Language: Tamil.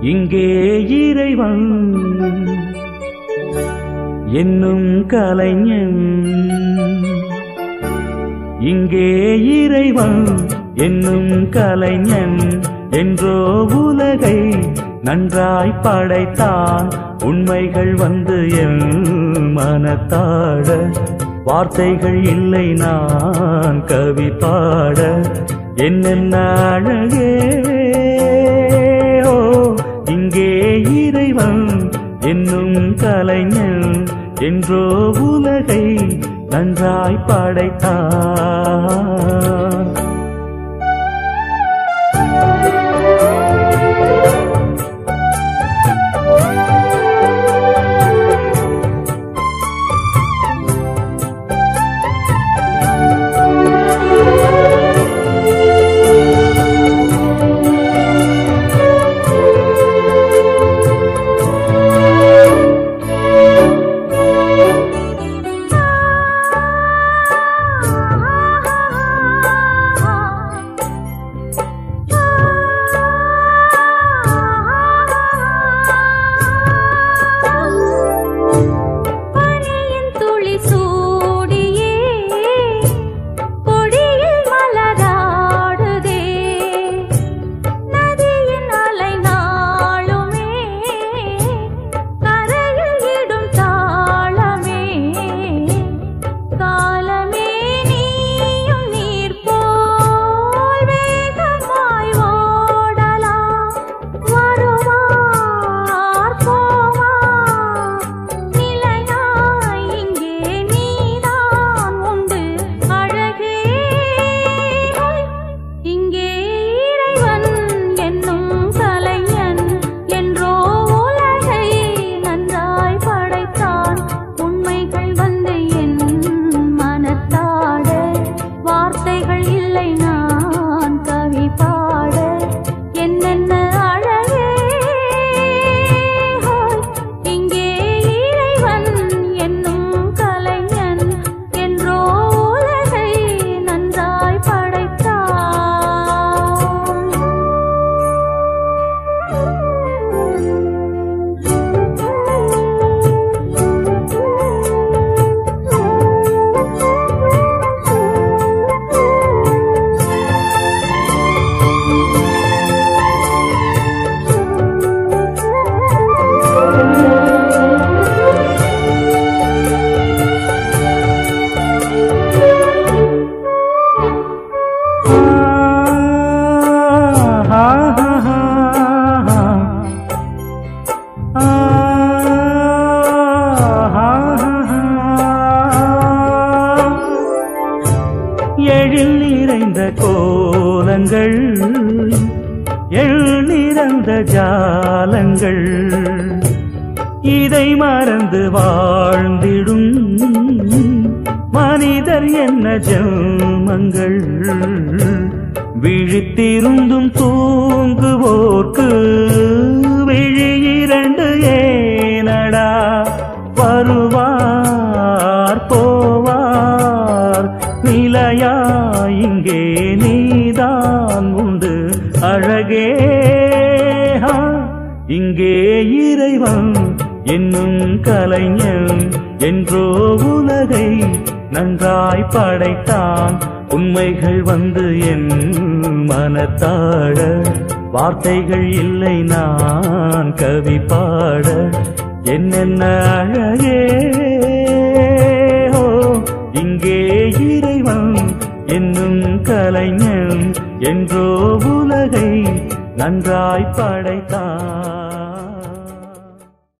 இங்கே இறைவன் என்னும் கலைஞன், இங்கே இறைவன் என்னும் கலைஞன் என்றோ உலகை நன்றாய் படைத்தான். உண்மைகள் வந்து என் மனத்தாட, வார்த்தைகள் இல்லை நான் கவி பாட. என்னென்ன அழகே ஓ, இங்கே இறைவன் என்னும் கலைஞன் என்றோ உலகை நன்றாய் படைத்தான். எழில் நிறைந்த கோலங்கள், எழில் நிறைந்த ஜாலங்கள், இதை மறந்து வாழ்ந்திடும் மனிதர் என்ன ஜென்மங்கள். விழித்திருந்தும் தூங்குவோர்க்கு விழி இரண்டு ஏனடா, வருவார் போவார் நிலையா, இங்கே நீதான் உண்டு அழகே. இங்கே இறைவன் என்னும் கலைஞன் என்றோ உலகை நன்றாய் படைத்தான். உண்மைகள் வந்து என் மனத்தாட, வார்த்தைகள் இல்லை நான் கவி பாட. என்னென்ன அழகே ஓ, இங்கே இறைவன் என்னும் கலைஞன் என்றோ உலகை நன்றாய் படைத்தான்.